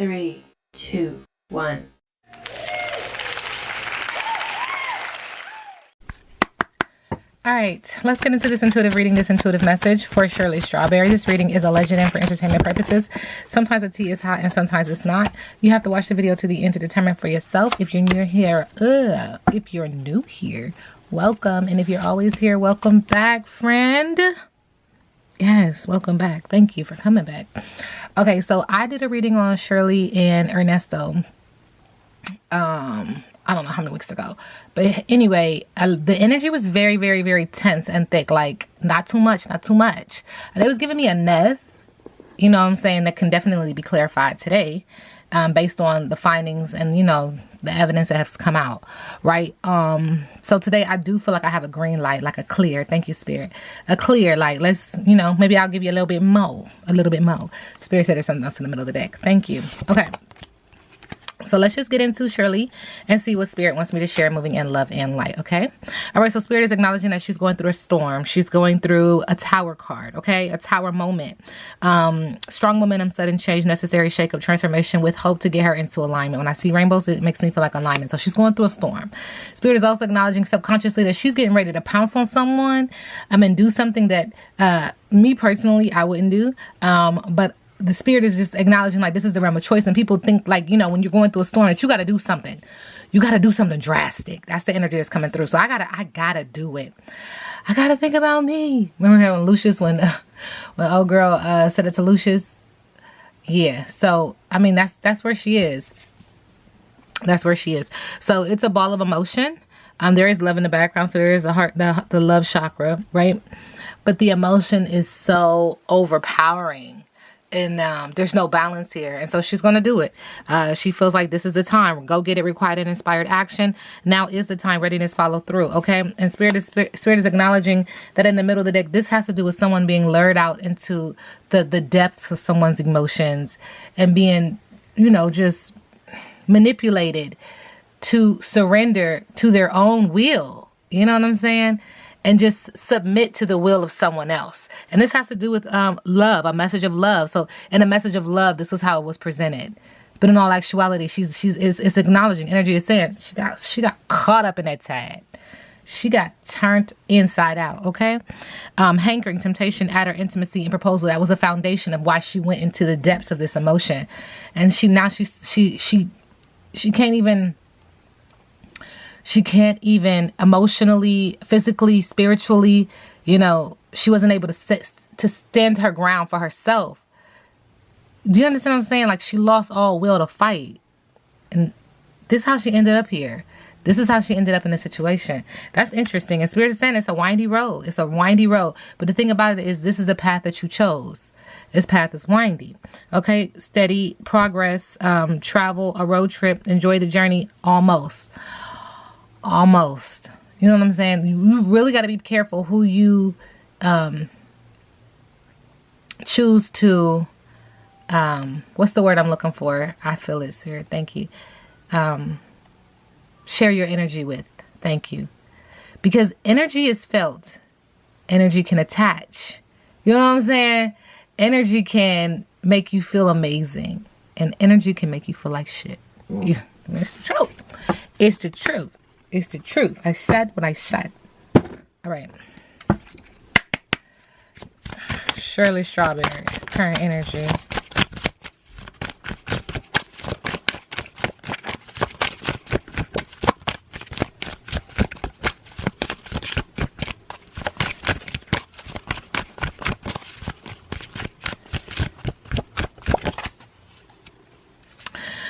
3, 2, 1. All right, let's get into this intuitive reading, this intuitive message for Shirley Strawberry. This reading is alleged and for entertainment purposes. Sometimes the tea is hot and sometimes it's not. You have to watch the video to the end to determine for yourself. If you're new here, welcome. And if you're always here, welcome back, friend. Yes, welcome back. Thank you for coming back. Okay, so I did a reading on Shirley and Ernesto. I don't know how many weeks ago, but anyway, the energy was very, very, very tense and thick. Like not too much, not too much. They was giving me a neth, you know what I'm saying, that can definitely be clarified today, based on the findings and, you know, the evidence that has come out, right? So today I do feel like I have a green light, like a clear, thank you, Spirit, a clear light. Let's, you know, maybe I'll give you a little bit more. Spirit said there's something else in the middle of the deck. Thank you. Okay. So let's just get into Shirley and see what Spirit wants me to share, moving in love and light, okay? All right, so Spirit is acknowledging that she's going through a storm. She's going through a tower card, okay? A tower moment. Strong momentum, sudden change, necessary shakeup, transformation with hope to get her into alignment. When I see rainbows, it makes me feel like alignment. So she's going through a storm. Spirit is also acknowledging subconsciously that she's getting ready to pounce on someone and do something that me personally, I wouldn't do, but the Spirit is just acknowledging like this is the realm of choice. And people think like, you know, when you're going through a storm that you got to do something. You got to do something drastic. That's the energy that's coming through. So I gotta do it. I got to think about me. Remember when Lucius, when old girl said it to Lucius? Yeah. So, I mean, that's where she is. That's where she is. So it's a ball of emotion. There is love in the background. So there is a heart, the love chakra, right? But the emotion is so overpowering. And there's no balance here. And so she's going to do it. She feels like this is the time. Go get it, required and inspired action. Now is the time. Readiness, follow through. Okay. And Spirit is acknowledging that in the middle of the deck, this has to do with someone being lured out into the depths of someone's emotions and being, you know, just manipulated to surrender to their own will. You know what I'm saying? And just submit to the will of someone else. And this has to do with love, a message of love. So in a message of love, this was how it was presented. But in all actuality, it's acknowledging, energy is saying she got caught up in that tide. She got turned inside out, okay? Hankering, temptation, adder, intimacy, and proposal. That was the foundation of why she went into the depths of this emotion. And she can't even emotionally, physically, spiritually, you know, she wasn't able to stand her ground for herself. Do you understand what I'm saying? Like she lost all will to fight. And this is how she ended up here. This is how she ended up in this situation. That's interesting. And Spirit is saying it's a windy road. It's a windy road. But the thing about it is this is the path that you chose. This path is windy. Okay. Steady progress, travel, a road trip, enjoy the journey. Almost. You know what I'm saying? You really got to be careful who you choose to, what's the word I'm looking for? I feel it, Spirit. Thank you. Share your energy with. Thank you. Because energy is felt. Energy can attach. You know what I'm saying? Energy can make you feel amazing. And energy can make you feel like shit. It's the truth. It's the truth. It's the truth. I said what I said. All right. Shirley Strawberry. Current energy.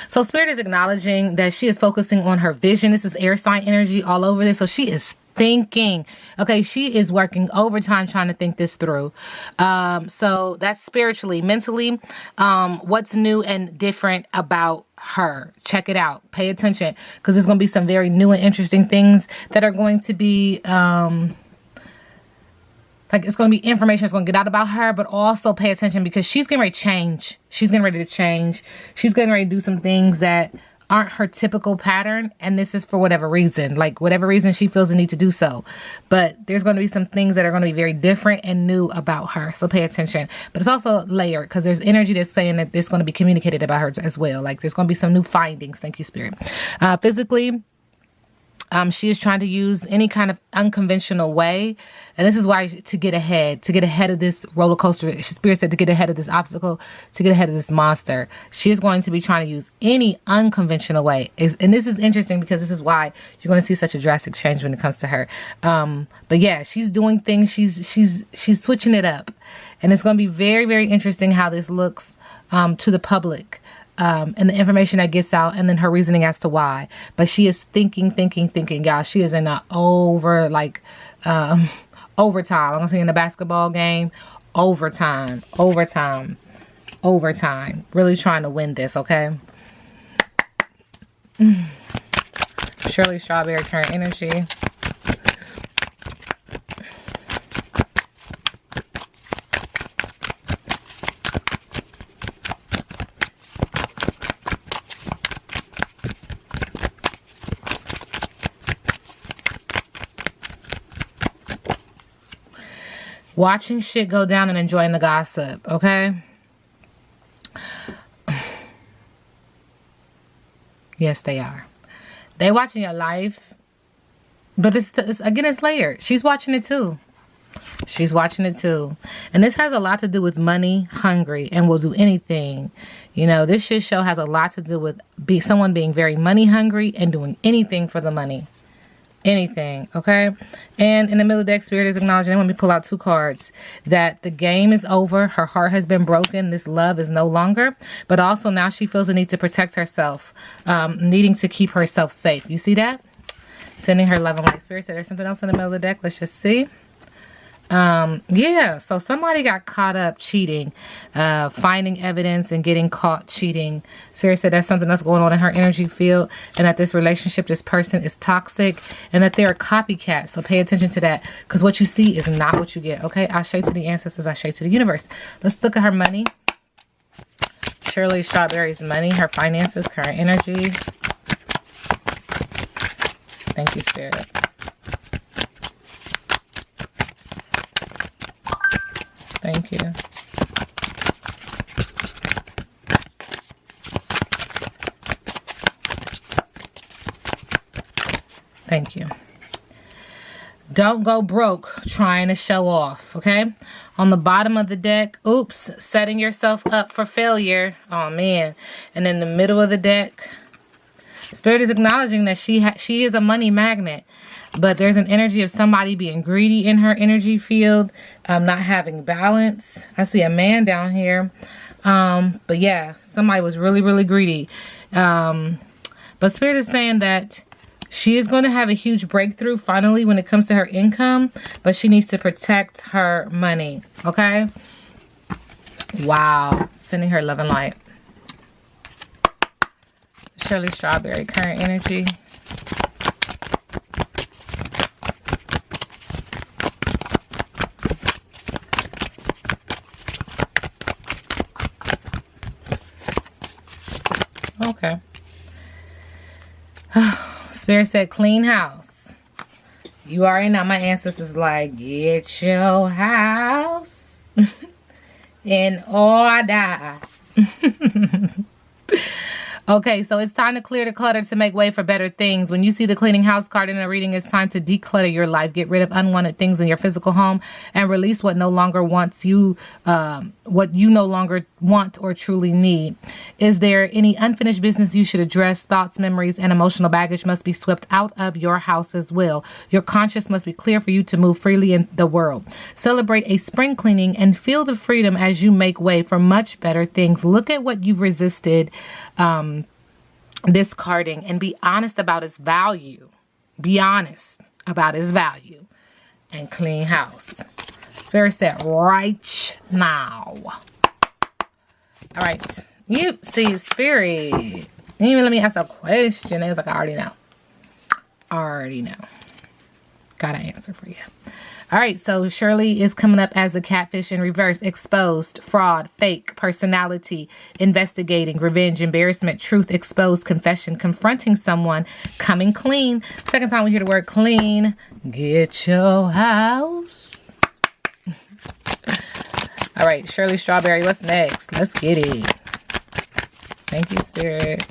So Spirit is acknowledging that she is focusing on her vision. This is air sign energy all over this. So she is thinking. Okay, she is working overtime trying to think this through. So that's spiritually, mentally, what's new and different about her. Check it out. Pay attention because there's going to be some very new and interesting things that are going to be like it's going to be information that's going to get out about her, but also pay attention because she's getting ready to change. She's getting ready to change. She's getting ready to do some things that aren't her typical pattern, and this is for whatever reason, like whatever reason she feels the need to do so. But there's going to be some things that are going to be very different and new about her, so pay attention. But it's also layered because there's energy that's saying that there's going to be communicated about her as well. Like there's going to be some new findings. Thank you, Spirit. Physically, she is trying to use any kind of unconventional way. And this is why, to get ahead of this roller coaster, Spirit said, to get ahead of this obstacle, to get ahead of this monster. She is going to be trying to use any unconventional way. And this is interesting because this is why you're going to see such a drastic change when it comes to her. But yeah, she's doing things. She's switching it up. And it's going to be very, very interesting how this looks to the public. And the information that gets out, and then her reasoning as to why. But she is thinking, y'all. She is in a overtime. I'm gonna say in a basketball game, overtime. Really trying to win this, okay? Shirley Strawberry, current energy. Watching shit go down and enjoying the gossip, okay? Yes, they are. They watching your life, but it's layered. She's watching it too. And this has a lot to do with money, hungry, and will do anything. You know, this shit show has a lot to do with someone being very money hungry and doing anything for the money. Anything, okay? And in the middle of the deck, Spirit is acknowledging, when we pull out 2 cards, that the game is over. Her heart has been broken. This love is no longer. But also now she feels the need to protect herself, needing to keep herself safe. You see that? Sending her love and light. Spirit said there's something else in the middle of the deck. Let's just see. Yeah, so somebody got caught up cheating, finding evidence and getting caught cheating. Spirit said that's something that's going on in her energy field, and that this relationship, this person is toxic, and that they're a copycat. So pay attention to that, because what you see is not what you get, okay? Ashe to the ancestors, Ashe to the universe. Let's look at her money. Shirley Strawberry's money, her finances, current energy. Thank you, Spirit. Thank you. Thank you. Don't go broke trying to show off, okay? On the bottom of the deck, oops, setting yourself up for failure. Oh, man. And in the middle of the deck, Spirit is acknowledging that she is a money magnet. But there's an energy of somebody being greedy in her energy field, not having balance. I see a man down here. But yeah, somebody was really, really greedy. But Spirit is saying that she is going to have a huge breakthrough finally when it comes to her income, but she needs to protect her money. Okay? Wow. Sending her love and light. Shirley Strawberry, current energy. Okay. Spirit said clean house. You already know my ancestors like, get your house in order. Okay, so it's time to clear the clutter to make way for better things. When you see the cleaning house card in a reading, it's time to declutter your life. Get rid of unwanted things in your physical home and release what no longer wants you, what you no longer want or truly need. Is there any unfinished business you should address? Thoughts, memories, and emotional baggage must be swept out of your house as well. Your conscience must be clear for you to move freely in the world. Celebrate a spring cleaning and feel the freedom as you make way for much better things. Look at what you've resisted, discarding, and be honest about its value. Be honest about its value. And clean house. Spirit said right now. All right. You see, Spirit. You even let me ask a question. It was like, I already know. Got an answer for you. All right, so Shirley is coming up as the catfish in reverse. Exposed, fraud, fake, personality, investigating, revenge, embarrassment, truth, exposed, confession, confronting someone, coming clean. Second time we hear the word clean. Get your house. All right, Shirley Strawberry, what's next? Let's get it. Thank you, Spirit.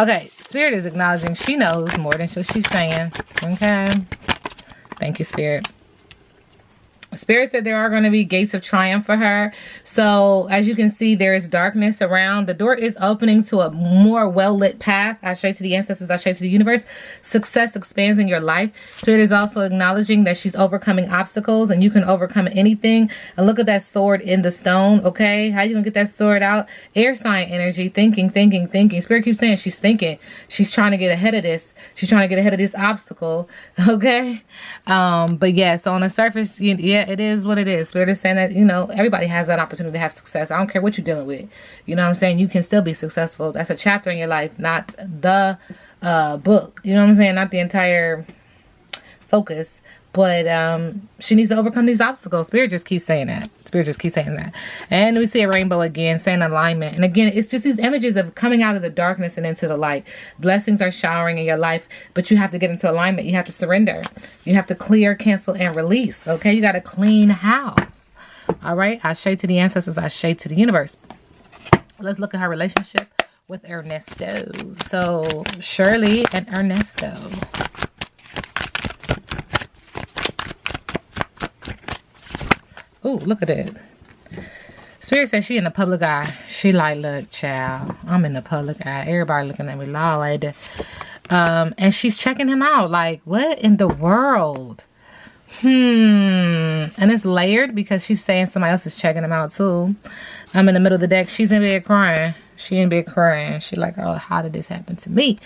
Okay, Spirit is acknowledging she knows more than she's saying. Okay. Thank you, Spirit. Spirit said there are going to be gates of triumph for her. So as you can see, there is darkness around. The door is opening to a more well-lit path. I say to the ancestors, I say to the universe, success expands in your life. Spirit is also acknowledging that she's overcoming obstacles and you can overcome anything. And look at that sword in the stone. Okay. How you going to get that sword out? Air sign energy, thinking. Spirit keeps saying she's thinking. She's trying to get ahead of this. She's trying to get ahead of this obstacle. Okay. But yeah, so on the surface, yeah, it is what it is. Spirit is saying that, everybody has that opportunity to have success. I don't care what you're dealing with. You know what I'm saying? You can still be successful. That's a chapter in your life, not the book. You know what I'm saying? Not the entire focus. But she needs to overcome these obstacles. Spirit just keeps saying that. Spirit just keeps saying that. And we see a rainbow again, saying alignment. And again, it's just these images of coming out of the darkness and into the light. Blessings are showering in your life, but you have to get into alignment. You have to surrender. You have to clear, cancel, and release. Okay? You got to clean house. All right? I shade to the ancestors. I shade to the universe. Let's look at her relationship with Ernesto. So, Shirley and Ernesto. Oh, look at it. Spirit says she in the public eye. She like, look, child, I'm in the public eye. Everybody looking at me, Lord. And she's checking him out. Like, what in the world? And it's layered because she's saying somebody else is checking him out too. I'm in the middle of the deck. She's in bed crying. She in bed crying. She like, oh, how did this happen to me?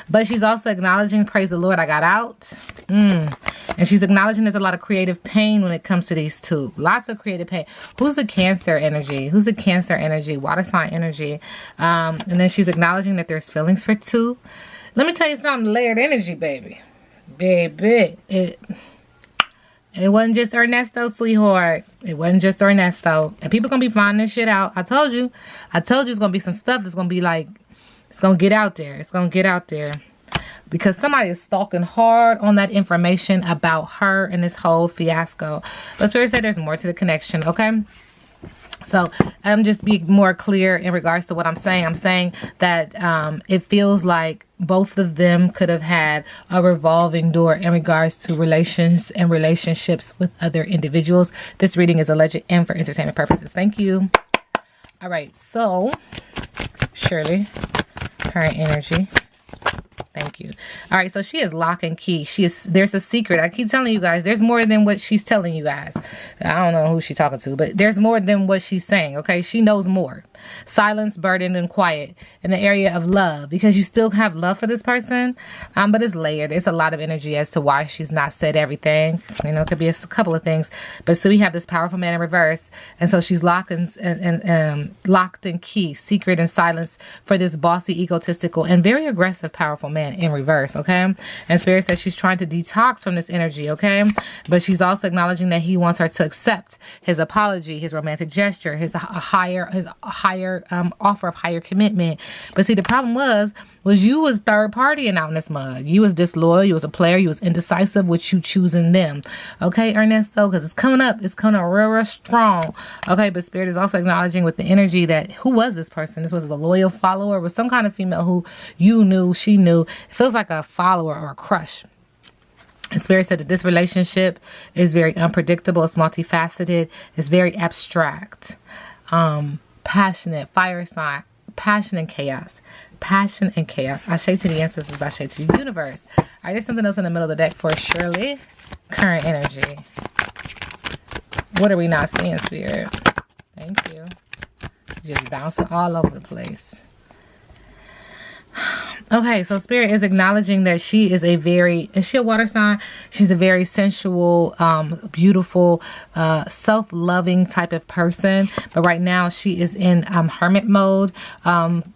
But she's also acknowledging, praise the Lord, I got out. And she's acknowledging there's a lot of creative pain when it comes to these two. Lots of creative pain. Who's the Cancer energy? Who's the Cancer energy? Water sign energy. And then she's acknowledging that there's feelings for two. Let me tell you something, layered energy, baby. Baby. It wasn't just Ernesto, sweetheart. It wasn't just Ernesto. And people going to be finding this shit out. I told you it's going to be some stuff that's going to be like, it's going to get out there. It's going to get out there. Because somebody is stalking hard on that information about her and this whole fiasco. But Spirit said there's more to the connection, okay? So I'm just being more clear in regards to what I'm saying. I'm saying that it feels like both of them could have had a revolving door in regards to relations and relationships with other individuals. This reading is alleged and for entertainment purposes. Thank you. All right. So, Shirley, current energy. Thank you. All right, so she is lock and key. There's a secret. I keep telling you guys, there's more than what she's telling you guys. I don't know who she's talking to, but there's more than what she's saying, okay? She knows more. Silence, burden, and quiet in the area of love, because you still have love for this person, but it's layered. It's a lot of energy as to why she's not said everything. It could be a couple of things, but so we have this powerful man in reverse, and so she's locked and locked and key, secret and silence for this bossy, egotistical, and very aggressive, powerful man in reverse, okay? And Spirit says she's trying to detox from this energy, okay? But she's also acknowledging that he wants her to accept his apology, his romantic gesture, his higher offer of higher commitment. But see, the problem was you was third partying out in this mud. You was disloyal, you was a player, you was indecisive with you choosing them, okay, Ernesto? Because it's coming up real strong, okay? But Spirit is also acknowledging with the energy that who was this person? This was a loyal follower, was some kind of female who you knew, she knew. It feels like a follower or a crush. And Spirit said that this relationship is very unpredictable. It's multifaceted. It's very abstract. Passionate. Fire sign. Passion and chaos. Passion and chaos. I shade to the ancestors. I shade to the universe. All right, there's something else in the middle of the deck for Shirley. Current energy. What are we not seeing, Spirit? Thank you. Just bouncing all over the place. Okay, so Spirit is acknowledging that she is is she a water sign? She's a very sensual, beautiful, self-loving type of person. But right now she is in hermit mode,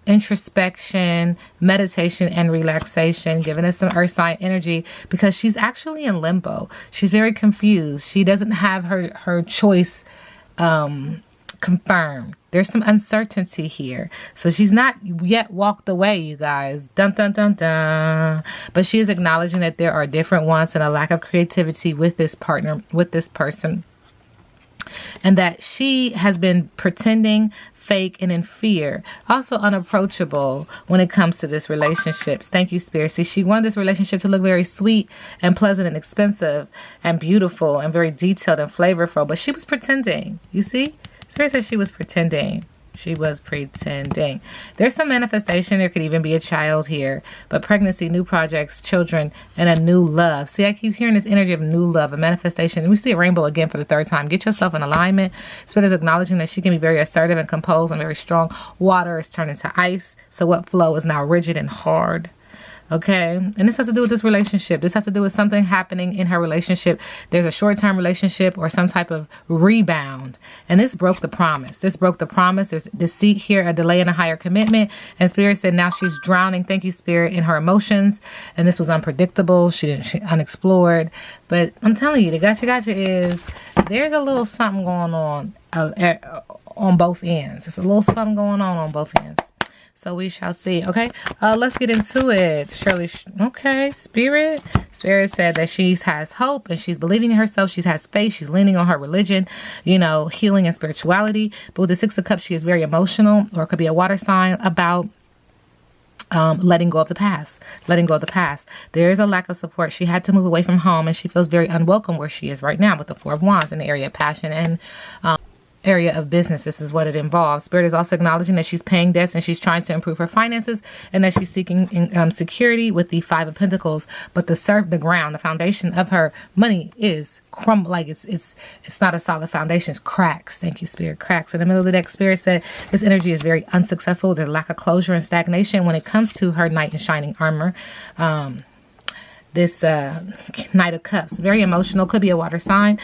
introspection, meditation, and relaxation, giving us some earth sign energy because she's actually in limbo. She's very confused. She doesn't have her choice confirmed. There's some uncertainty here. So she's not yet walked away, you guys. Dun, dun, dun, dun. But she is acknowledging that there are different wants and a lack of creativity with this partner, with this person. And that she has been pretending, fake, and in fear. Also unapproachable when it comes to this relationships. Thank you, Spirit. See, she wanted this relationship to look very sweet and pleasant and expensive and beautiful and very detailed and flavorful. But she was pretending. You see? Spirit says she was pretending. She was pretending. There's some manifestation. There could even be a child here. But pregnancy, new projects, children, and a new love. See, I keep hearing this energy of new love, a manifestation. And we see a rainbow again for the third time. Get yourself in alignment. Spirit is acknowledging that she can be very assertive and composed and very strong. Water is turned into ice. So what flow is now rigid and hard. Okay, and this has to do with this relationship. This has to do with something happening in her relationship. There's a short-term relationship or some type of rebound. And this broke the promise. This broke the promise. There's deceit here, a delay in a higher commitment. And Spirit said now she's drowning, thank you, Spirit, in her emotions. And this was unpredictable. She unexplored. But I'm telling you, the gotcha is there's a little something going on both ends. There's a little something going on both ends. So we shall see. Okay, let's get into it. Shirley, okay, Spirit said that she has hope and she's believing in herself. She has faith. She's leaning on her religion, you know, healing and spirituality. But with the Six of Cups, she is very emotional, or it could be a water sign about letting go of the past. There is a lack of support. She had to move away from home and she feels very unwelcome where she is right now with the Four of Wands in the area of passion and area of business. This is what it involves. Spirit is also acknowledging that she's paying debts and she's trying to improve her finances and that she's seeking security with the Five of Pentacles. But the ground, the foundation of her money is like it's not a solid foundation. It's cracks. Thank you, Spirit. Cracks. In the middle of the deck, Spirit said this energy is very unsuccessful. There's lack of closure and stagnation when it comes to her knight in shining armor. This Knight of Cups, very emotional, could be a water sign.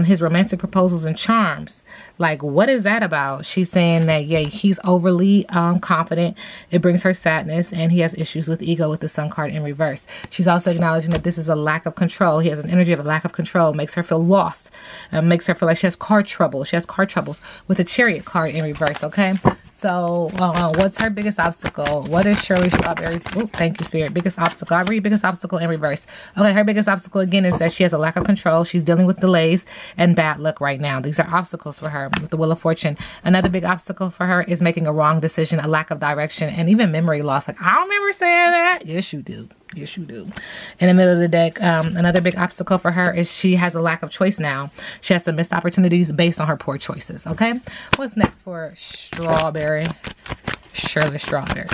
His romantic proposals and charms, like what is that about? She's saying that he's overly confident. It brings her sadness, and he has issues with ego with the Sun card in reverse. She's also acknowledging that this is a lack of control. He has an energy of a lack of control, makes her feel lost, makes her feel like she has car trouble. She has car troubles with the Chariot card in reverse. Okay, so what's her biggest obstacle? What is Shirley Strawberry's? Oh, thank you, Spirit. Biggest obstacle. I read biggest obstacle in reverse. Okay, her biggest obstacle again is that she has a lack of control. She's dealing with delays and bad luck right now. These are obstacles for her with the Wheel of Fortune. Another big obstacle for her is making a wrong decision, a lack of direction, and even memory loss. Like, I don't remember saying that. Yes, you do. Yes, you do. In the middle of the deck, another big obstacle for her is she has a lack of choice now. She has some missed opportunities based on her poor choices. Okay, what's next for Strawberry? Shirley Strawberry.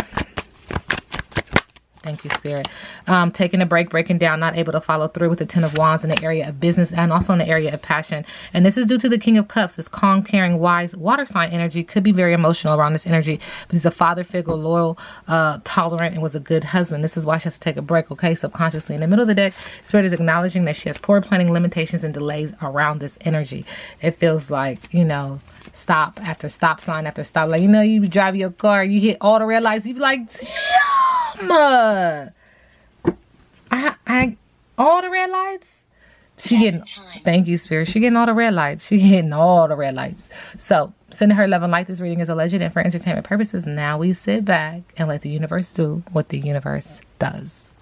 Thank you, Spirit. Taking a break, breaking down, not able to follow through with the Ten of Wands in the area of business and also in the area of passion. And this is due to the King of Cups. This calm, caring, wise water sign energy could be very emotional around this energy. But he's a father figure, loyal, tolerant, and was a good husband. This is why she has to take a break, okay, subconsciously. In the middle of the deck, Spirit is acknowledging that she has poor planning, limitations, and delays around this energy. It feels like, you know, stop after stop sign after stop. Like, you know, you drive your car, you hit all the red lights, you be like, damn. I all the red lights. She getting, thank you, Spirit. She getting all the red lights. She hitting all the red lights. So sending her love and light. This reading is alleged and for entertainment purposes. Now we sit back and let the universe do what the universe does.